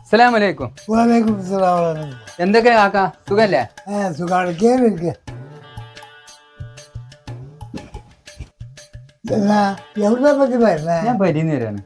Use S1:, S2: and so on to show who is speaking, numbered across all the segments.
S1: അസ്സലാമലൈക്കും.
S2: വാലേക്കും സലാം.
S1: എന്തൊക്കെ കാക്ക സുഖല്ലേ?
S2: സുഖാണ്. കേറിയിരിക്ക. എവിടെ പറ്റി വരുന്നേ?
S1: ഞാൻ പരിന്ന് തരാണ്.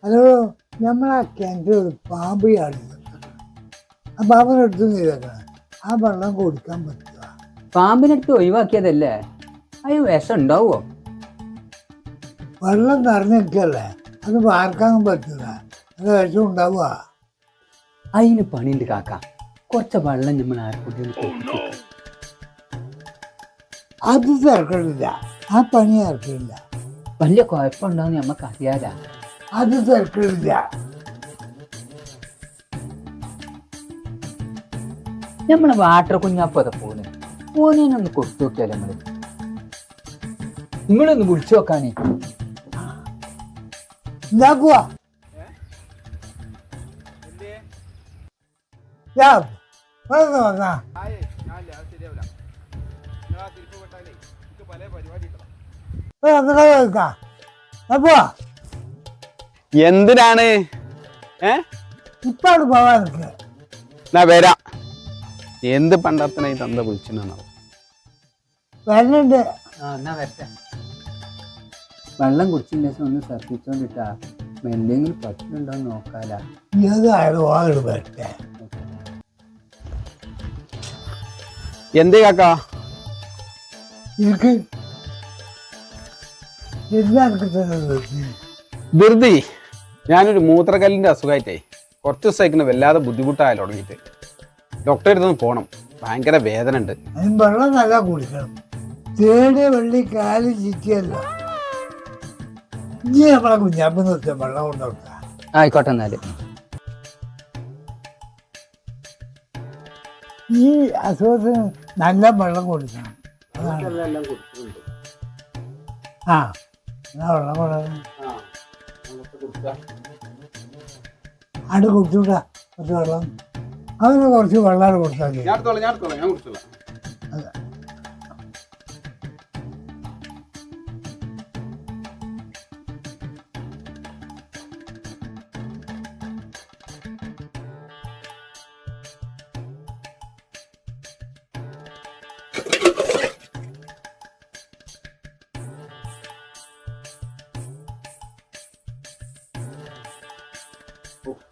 S2: ഹലോ, നമ്മളാ കിണറ്റിൽ ഒരു പാമ്പ് ചാടുന്നുണ്ട്. ആ പാമ്പിനെ എടുത്തു നീരാക്കണം. ആ വെള്ളം കുടിക്കാൻ പറ്റുക?
S1: പാമ്പിനെടുത്ത് ഒഴിവാക്കിയതല്ലേ, അത് വിഷം ഉണ്ടാവോ?
S2: വെള്ളം നിറഞ്ഞിരിക്കല്ലേ, അത് വാർക്കാൻ പറ്റില്ല. അത് വിഷം ഉണ്ടാവുക.
S1: അതിന് പണിയുണ്ട് കാക്ക. കുറച്ച് വെള്ളം നമ്മൾ ആർക്കും
S2: അത് തിരക്കില്ല. ആ പണി തിരക്കില്ല.
S1: വലിയ കുഴപ്പമുണ്ടാവും നമ്മക്ക് അറിയാലാ.
S2: അത് തിരക്കില്ല.
S1: നമ്മളെ വാട്ടർ കുഞ്ഞാപ്പത ഓനൊന്ന് കൊടുത്തു നോക്കിയാലേ നിങ്ങളൊന്ന് വിളിച്ചു നോക്കാനേ.
S2: എന്താക്കുവാ?
S3: എന്തിനാണ്
S2: ഇപ്പാണ് പോവാൻ
S3: വരാ? എന്ത് പണ്ടത്തിനായി തന്ത വിളിച്ചിട്ടുണ്ടോ?
S2: വരുന്നുണ്ട്.
S1: എന്നാ വരട്ടെ. വെള്ളം കുടിച്ചതിന് ശേഷം ഒന്ന് ശ്രദ്ധിച്ചോണ്ടിട്ടാ, എന്തെങ്കിലും പറ്റുന്നുണ്ടോന്ന് നോക്കാലാ.
S2: ഏതായാലും വാങ്ങട് വരട്ടെ.
S3: എന്തേ കാക്ക?
S2: എനിക്ക്
S3: ധൃതി, ഞാനൊരു മൂത്രക്കല്ലിന്റെ അസുഖമായിട്ടേ കുറച്ച് ദിവസമായിക്കുന്ന വല്ലാതെ ബുദ്ധിമുട്ടായാലും തുടങ്ങിയിട്ട് ഡോക്ടറെ അടുത്തൊന്ന് പോകണം. ഭയങ്കര വേദന ഉണ്ട്.
S2: അതിന് വെള്ളം നല്ല കുടിക്കണം. തേടിയ വെള്ളി കാല് ചീറ്റിയല്ല. ഇനി നമ്മളെ കുഞ്ഞാപ്പ് നിർത്തിയ വെള്ളം കൊണ്ടുകൊടുക്ക.
S1: ആയിക്കോട്ടെ. എന്നാല്
S2: ഈ അസുഖത്തിന് നല്ല വെള്ളം കൊടുക്കണം. ആ, എന്നാ വെള്ളം കൊടുക്കണം. അത് കുടിച്ചൂടാ. കുറച്ച് വെള്ളം, അതിന് കുറച്ച് വെള്ളം കൊടുത്താൽ മതി.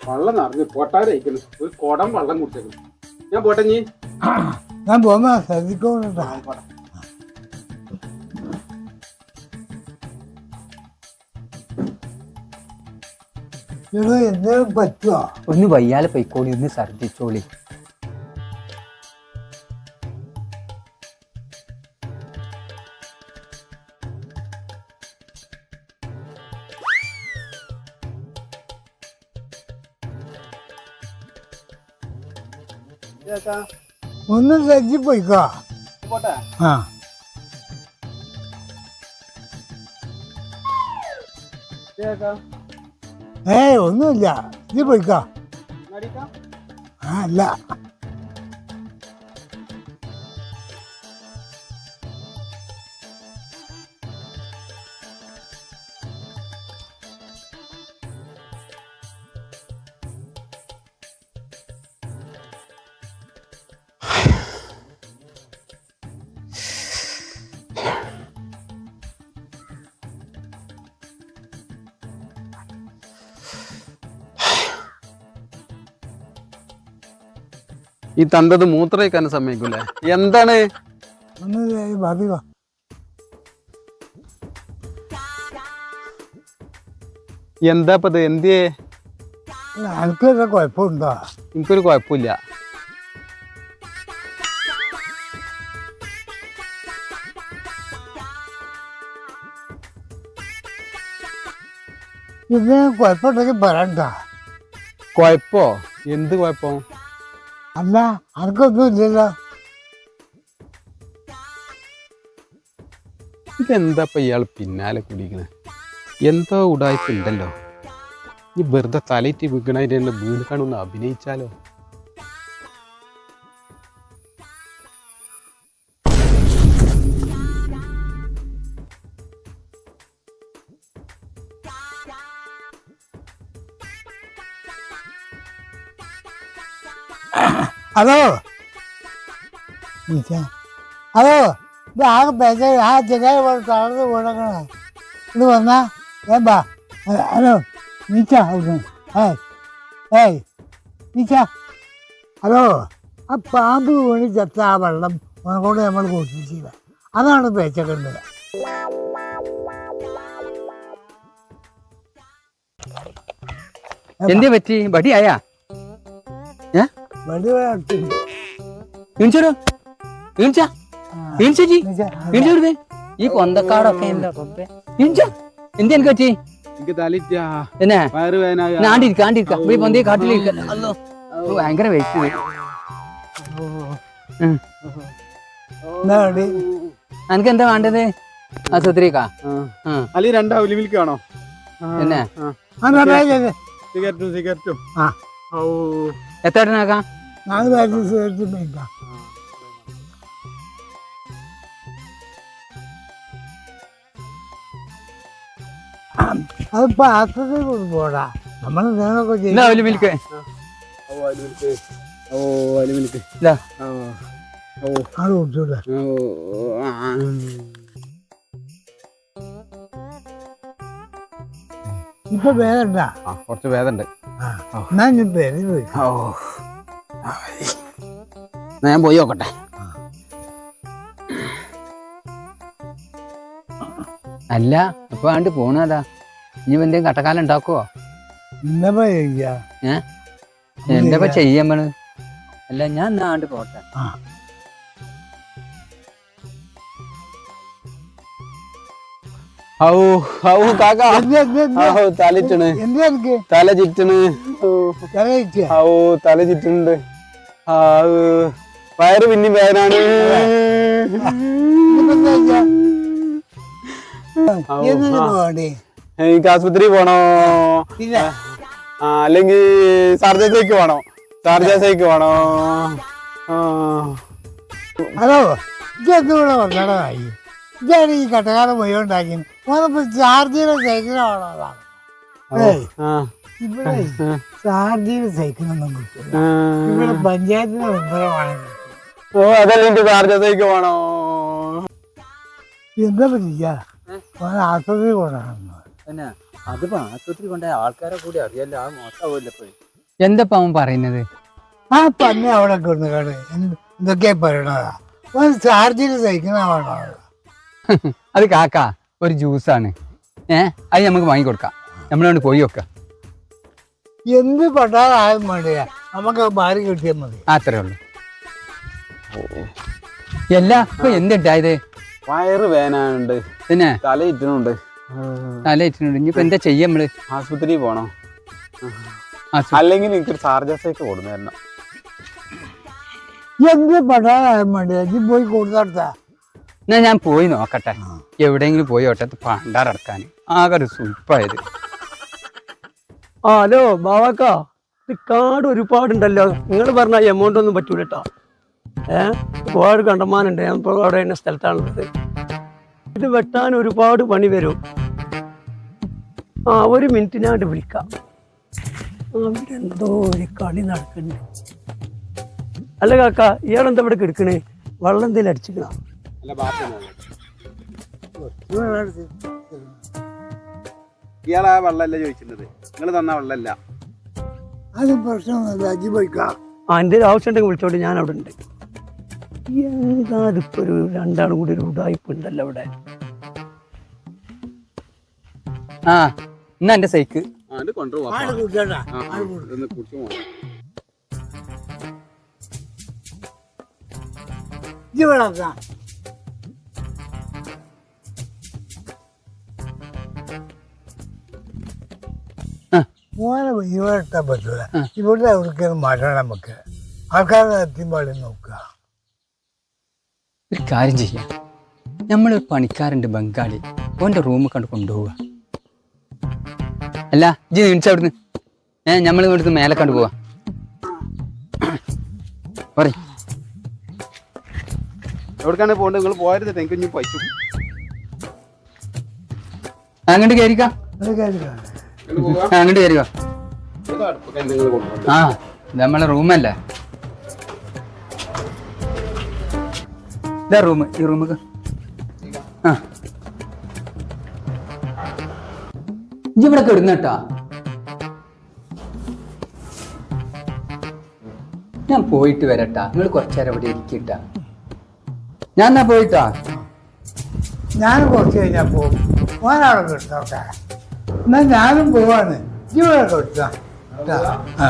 S3: വെള്ളം നിറഞ്ഞു പൊട്ടാരയിക്കുന്നു. ഒരു കുടം വെള്ളം കുടിച്ചേക്കുന്നു. ഞാൻ പോട്ടെ.
S2: ഞാൻ പോന്നാ ശ്രദ്ധിക്കോട്ടാ. എന്തെങ്കിലും പറ്റുമോ?
S1: ഒന്ന് വയ്യാലെ പൊയ്ക്കോളി, ഒന്ന് ഛർദിച്ചോളി.
S2: ഒന്ന് ശ്രദ്ധി പോയിക്കോ. ആ, ഒന്നുമില്ല. ഇത് പോയിക്കോ. ആ, അല്ല.
S3: ഈ തന്തത് മൂത്രയിക്കാൻ സമ്മതിക്കൂലേ? എന്താണ്?
S2: ഒന്ന് ബാധിക്കോ.
S3: എന്താപ്പത്? എന്തിയേ?
S2: എനിക്കൊരു കുഴപ്പമുണ്ടോ?
S3: എനിക്കൊരു കുഴപ്പമില്ല.
S2: ഇത് കുഴപ്പമുണ്ടെങ്കിൽ പറയണ്ട.
S3: കുഴപ്പോ? എന്ത് കുഴപ്പം?
S2: അല്ല, അനക്കൊന്നും ഇല്ലല്ലോ.
S3: ഇതെന്താപ്പ ഇയാൾ പിന്നാലെ കുടിക്കണേ? എന്തോ ഉടായ്പുണ്ടല്ലോ. ഈ വെറുതെ തലയിട്ട് വീക്കണതിന്റെ തന്നെ വീട് കാണുന്ന അഭിനയിച്ചാലോ?
S2: ഹലോ ഹലോ ഇത് ആകെ പേച്ച ആ ചെങ്ങായി തളർന്ന് വീണക്കണ ഇത് വന്നാ ഞാൻ ബാ ഹലോ നീച്ച അവിടുന്ന് ഏയ് നീച്ച ഹലോ ആ പാമ്പ് വീണ് ചത്ത ആ വെള്ളം കൊണ്ട് നമ്മൾ കുടിച്ചില്ല അതാണ് പേച്ചക്കണ്ടത്
S1: എന്തേ പറ്റി ബടിയായാ
S2: വെടി അടുത്തുണ്ട്
S1: ഈണിച്ചോ ഈണിച്ചാ ഈണിച്ചി ഈണിച്ചോടുവേ ഈ കൊന്തക്കാടൊക്കെ ഈണിച്ച എന്തേ എനിക്ക് പറ്റി
S3: എനിക്ക് തലിറ്റാ
S1: എന്നാ
S3: വയറ് വേദന
S1: ആണ്ടിരിക്ക ഈ പൊന്തി കാട്ടിലിരിക്ക അല്ലോ ഭയങ്കര വെയിറ്റ് എനിക്ക് എന്താ വേണ്ടത് ആശുപത്രിക്കാ
S3: അല്ലെ രണ്ടാ ഒലിമിൽക്ക് വേണോ
S1: എന്നാ
S3: സിഗരറ്റും സിഗരറ്റും
S1: എത്ര ഇടനാക്കാം
S2: അതിപ്പോ ആശുപത്രി പോടാ നമ്മൾ എന്തെങ്കിലുമൊക്കെ
S1: എന്നാ ഒരു മിൽക്ക്
S2: അത് കുടിച്ചൂടെ ഇപ്പൊ വേദന
S3: കുറച്ച് വേദന ഉണ്ട്
S2: എന്നാ ഞാൻ പേര്
S3: ഞാൻ പോയി നോക്കട്ടെ
S1: അല്ല ഇപ്പൊ ആണ്ട് പോണതാ ഇനി എന്തെങ്കിലും കട്ടക്കാലം ഉണ്ടാക്കുവോ
S2: ഇന്നപ്പോ ചെയ്യാ
S1: എന്താ ചെയ്യമ്മള് അല്ല ഞാൻ ആണ്ട് പോട്ടെ
S3: തലയിട്ടണ്
S2: എന്താ എനിക്ക്
S3: തല ചുറ്റണ് തല ചുറ്റുന്നുണ്ട് വയറ് പിന്നെ വേദനാണ് എനിക്ക് ആശുപത്രി പോണോ അല്ലെങ്കിൽ സർജറിക്ക് പോണോ സർജറിക്ക് പോണോ
S2: ഹലോ ഇതെന്തുകൂടെ വന്നടായി ഇതാണ് ഈ കട്ടക്കാലം മുഴുവണ്ടാക്കി ചാർജിയുടെ സൈക്കിളാണോ ഇവിടെ ചാർജിയുടെ സൈക്കിളൊന്നും കിട്ടില്ല ഇവിടെ പഞ്ചായത്തിന് മെമ്പറമാണ്
S3: അതല്ലെങ്കിൽ സർജറിക്ക് പോണോ
S2: എന്താ പറ്റില്ല ആശുപത്രി കൊണ്ടാണ്
S1: അതിപ്പോ ആശുപത്രി കൊണ്ടുപോയ ആൾക്കാരെ കൂടി അറിയാലോ ആ മോശമാവില്ല എന്തപ്പ അവൻ പറയുന്നത്
S2: ആ പന്നെ അവിടെ കൊണ്ടുകാട് എന്തൊക്കെയാ പറയണതാ ചാർജിൽ സഹിക്കണാണോ
S1: അത് കാക്ക ഒരു ജ്യൂസാണ് അത് നമുക്ക് വാങ്ങിക്കൊടുക്കാം നമ്മളോട് പോയി വെക്കാം
S2: എന്ത് പട്ടാതായാലും വേണ്ടിയാ നമുക്ക് മാറി കിട്ടിയാൽ മതി
S1: അത്രേ ഉള്ളു എല്ലാ ഇപ്പൊ എന്തുണ്ടായത്
S3: വയറ് വേദനുണ്ട്
S1: പിന്നെ
S3: തല ഇറ്റുന്നുണ്ട്
S1: ഇനിയിപ്പോ എന്താ ചെയ്യാ നമ്മള്
S3: ആശുപത്രി പോണോ അല്ലെങ്കിൽ എനിക്കൊരു ചാർജസേക്ക് കൊടുന്നു
S2: എന്ത് പട്ടാതായാലും വേണ്ടിയാ നീ പോയി കൊടുത്താ
S1: എന്നാ ഞാൻ പോയി നോക്കട്ടെ എവിടെയെങ്കിലും പോയി ഓട്ടത്ത് പണ്ടാറടക്കാൻ ആകെ ഒരു സൂപ്പായത്
S4: ഹലോ ബാവാക്ക ഇത് കാട് ഒരുപാടുണ്ടല്ലോ നിങ്ങൾ പറഞ്ഞ എമൗണ്ട് ഒന്നും പറ്റൂല കേട്ടോ ഒരുപാട് കണ്ടമാനുണ്ട് ഞാൻ ഇപ്പോൾ അവിടെ എന്ന സ്ഥലത്താണുള്ളത് ഇത് വെട്ടാൻ ഒരുപാട് പണി വരും ഒരു മിനിറ്റിനായിട്ട് വിളിക്കാം അവിടെ എന്തോ ഒരു കളി നടക്കുന്നുണ്ട് അല്ല കാക്ക ഇയാളെന്താ ഇവിടെ കിടക്കണേ വെള്ളം എന്തെങ്കിലും അടിച്ചിക്കണോ
S3: ഇയാളാ വെള്ളമല്ല ചോദിച്ചിരുന്നത് നിങ്ങൾ തന്ന വെള്ളമല്ല
S2: അത് പ്രശ്നമൊന്നുമില്ല അജി പോയിക്കാം
S4: എന്തെങ്കിലും ആവശ്യം ഉണ്ടെങ്കിൽ വിളിച്ചോണ്ട് ഞാൻ അവിടെ ഉണ്ട് എന്താ ഇതിപ്പോ ഒരു രണ്ടാളും കൂടി ഒരു ഉടായ്പ ഉണ്ടല്ലോ അവിടെ
S1: എന്നാ എന്റെ സൈക്ക്
S2: മോനെ ഇവിടെ ഇട്ടാൻ പറ്റൂല ഇവിടെ എവിടേക്കും മാറ്റണം നമുക്ക് ആൾക്കാരുടെ എത്തിമ്പാടി നോക്കുക
S1: ഒരു കാര്യം ചെയ്യാം നമ്മളൊരു പണിക്കാരുണ്ട് ബംഗാളി ഓൻ്റെ റൂമിൽ കണ്ട് കൊണ്ടുപോവുക അല്ല ജി നീണിച്ചവിടുന്ന് നമ്മൾ ഇവിടുന്ന് മേലെ കണ്ടു പോവാ പറ
S3: എവിടേക്കാണ് പോകേണ്ടത് നിങ്ങൾ പോയത് എനിക്ക് ഇനി പൈസ
S1: അങ്ങോട്ട് കയറിക്കാം അങ്ങോട്ട് കയറിക്കോ നമ്മളെ റൂമല്ലേ ഇതാ റൂം, ഈ റൂമ്. ആ ഇജ്ജ് ഇവിടെ കിടന്നട്ടാ, ഞാൻ പോയിട്ട് വരട്ടാ. നിങ്ങൾ കുറച്ചേരം ഇവിടെ ഇരിക്കട്ടാ, ഞാൻ എന്നാ പോയിട്ടാ.
S2: ഞാൻ കുറച്ച് കഴിഞ്ഞാൽ പോകും. ഓനവിടെ കിടന്നോട്ടെ. എന്നാൽ ഞാനും പോവാണ്. ഇവിടെ കൊടുത്താ. ആ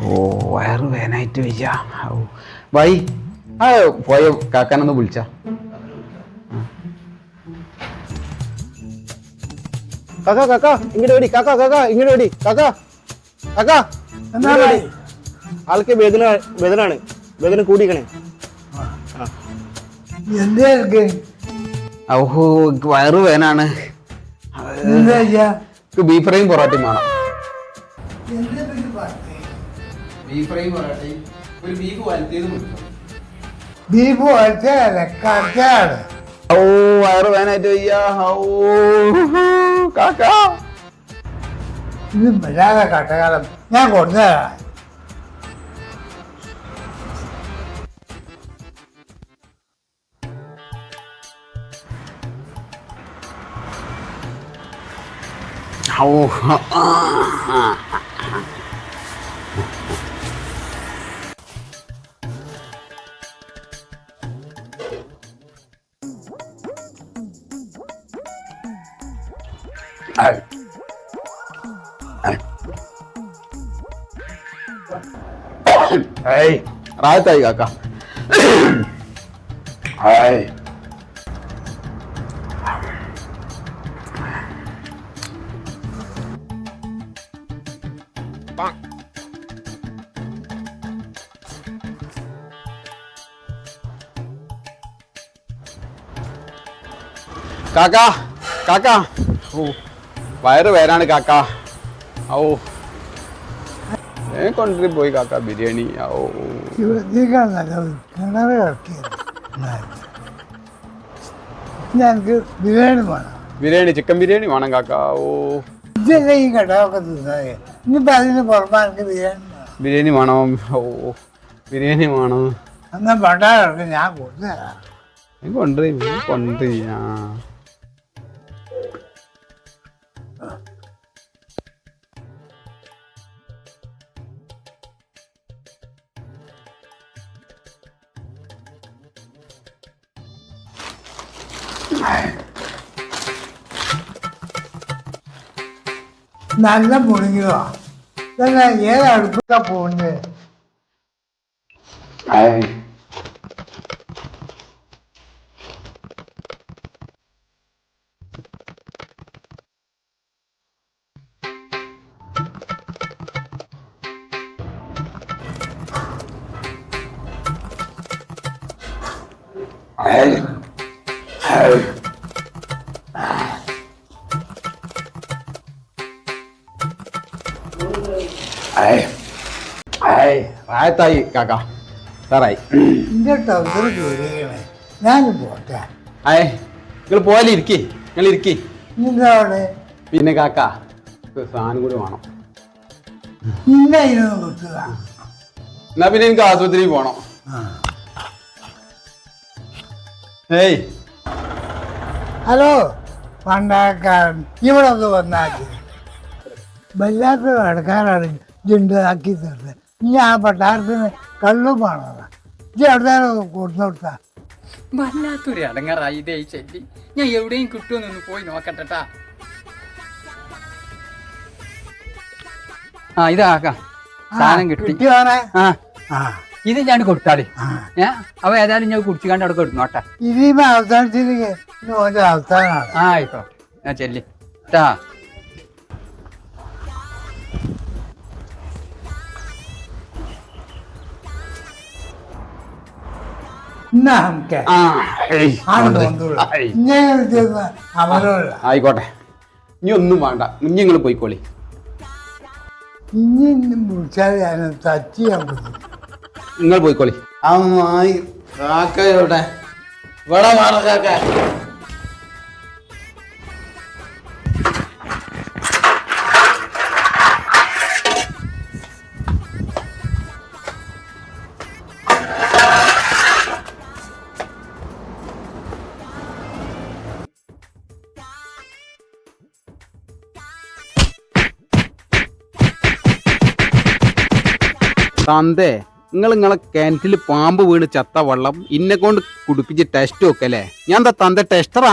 S3: ഓ വയറ് വേനായിട്ട് വയ്യ. വൈ ആ പോയ കാക്കാനൊന്ന് വിളിച്ച. കാക്കാ കാക്കാ ഇങ്ങോട്ട് വേടി, കാക്കാ കാക്കാ ഇങ്ങോട്ട് വേടി, കാക്കാ കാക്കാ
S2: എന്നാ
S3: ഇങ്ങോട്ട് വേടി. ആൾക്ക് വേദനാണ്, വേദന കൂടിക്കണേ.
S2: എന്തേ ഇருக்கு?
S3: ഓഹോ വയറ് വേനാണ്.
S2: എന്താ ചെയ്യാ?
S3: ബീഫ് ഫ്രൈയും പൊറോട്ടയും വേണം.
S2: എന്താ പിന്നെ പറഞ്ഞേ?
S3: ബീഫ് ഫ്രൈയും പൊറോട്ടയും ഒരു ബീഫ് വലത്തിയതും കൊടുക്കും.
S2: ബീഫ് വച്ചല്ലേ കറച്ചാണ്.
S3: ഓ വയറ് വേനായിട്ട് വയ്യ. ഓ കാക്കാ
S2: ഇത് വരാതെ കട്ടകാലം ഞാൻ കൊണ്ടുതരാം.
S3: ഓ റായത്തായി കാക്ക. കാക്കാ കാക്കാ ഓ വയറ് വേരാണ് കാക്ക. ഓ കൊണ്ടുപോയി പോയി കാക്ക ബിരിയാണി. ഓ
S2: ശ്രദ്ധിക്കാന്നല്ല കിണറ് ഇറക്കിയത്. ഞങ്ങൾക്ക് ബിരിയാണി വേണം.
S3: ബിരിയാണി ചിക്കൻ ബിരിയാണി വേണം കാക്ക. ഓ
S2: ഇതല്ലേ ഈ കടമൊക്കെ തിന്നത്. ഇനിയിപ്പോൾ അതിന് പുറമെ എനിക്ക് ബിരിയാണി വേണം.
S3: ബിരിയാണി വേണം. ഓ ബിരിയാണി വേണം.
S2: എന്നാൽ പണ്ടാറൊക്കെ ഞാൻ കൊണ്ടുതരാം.
S3: കൊണ്ടുപോയി ആ
S2: നല്ല മുണങ്ങിയതാ. ഇതന്നെ ഏത് അടുപ്പിക്കാ പോകുന്നത്?
S3: റായത്തായി കാക്ക, സാറായി.
S2: ഇന്റെ ടൗസർ കയറിയണേ. ഞാൻ പോട്ടെ.
S3: നിങ്ങൾ പോയാലും ഇരിക്കേ, നിങ്ങൾ ഇരിക്കേ.
S2: നിന്റെ അവിടെ
S3: പിന്നെ കാക്ക ഒരു സാധനം കൂടി വേണം.
S2: നിന്നെ ഇതിനൊന്നും കിട്ടുക.
S3: എന്നാ പിന്നെ എനിക്ക് ആശുപത്രിയിൽ പോണം. ഏയ്
S2: ഹലോ പണ്ടാക്കാരൻ, ഇവിടെ ഒന്ന് വന്നാക്കി. വല്ലാത്ത കടക്കാരാണ് ഇതുണ്ടാക്കി തരുന്നത്. ഇനി ആ പട്ടാരത്തിന് കള്ളും വേണതാ. ഇത് അവിടെ കൊടുത്തോട്ടാ.
S1: വല്ലാത്തൊരു അടങ്ങാറായി ഇതേ ചെല്ലി. ഞാൻ എവിടെയും കിട്ടുമെന്നൊന്ന് പോയി നോക്കട്ടെട്ടാ. ആ ഇതാക്കാം, സാധനം കിട്ടി.
S2: കിട്ടിയോനെ?
S1: ആ
S2: ആ
S1: ഇത് ഞാൻ കൊടുത്താളി. അവ ഏതായാലും ഞാൻ കുടിച്ചു കണ്ട് അവിടെ കൊടുന്നോട്ടെ.
S2: ഇനിയിപ്പോ അവസാനിച്ചില്ലെങ്കിൽ ഓന്റെ അവസാനമാണ്.
S1: ആ ആയിക്കോ, ഞാൻ ചെല്ലി ട്ടാ.
S2: എന്നാ നമുക്ക് അവരോട്
S3: ആയിക്കോട്ടെ, ഇനി ഒന്നും വേണ്ട, ഇനി നിങ്ങൾ പോയിക്കോളി.
S2: ഇനി വിളിച്ചാൽ ഞാൻ തച്ച് ചെയ്യാൻ പറ്റും.
S3: നിങ്ങൾ പോയിക്കോളി. അമ്മായി കാക്ക എവിടെ? ഇവിടെ വേണം കാക്ക. തന്തേ നിങ്ങളെ കിണറ്റിൽ പാമ്പ് വീണ് ചത്ത വെള്ളം ഇന്നെ കൊണ്ട് കുടിപ്പിച്ച് ടെസ്റ്റ് വെക്കല്ലേ ഞാൻ എന്താ തന്ത ടെസ്റ്ററാ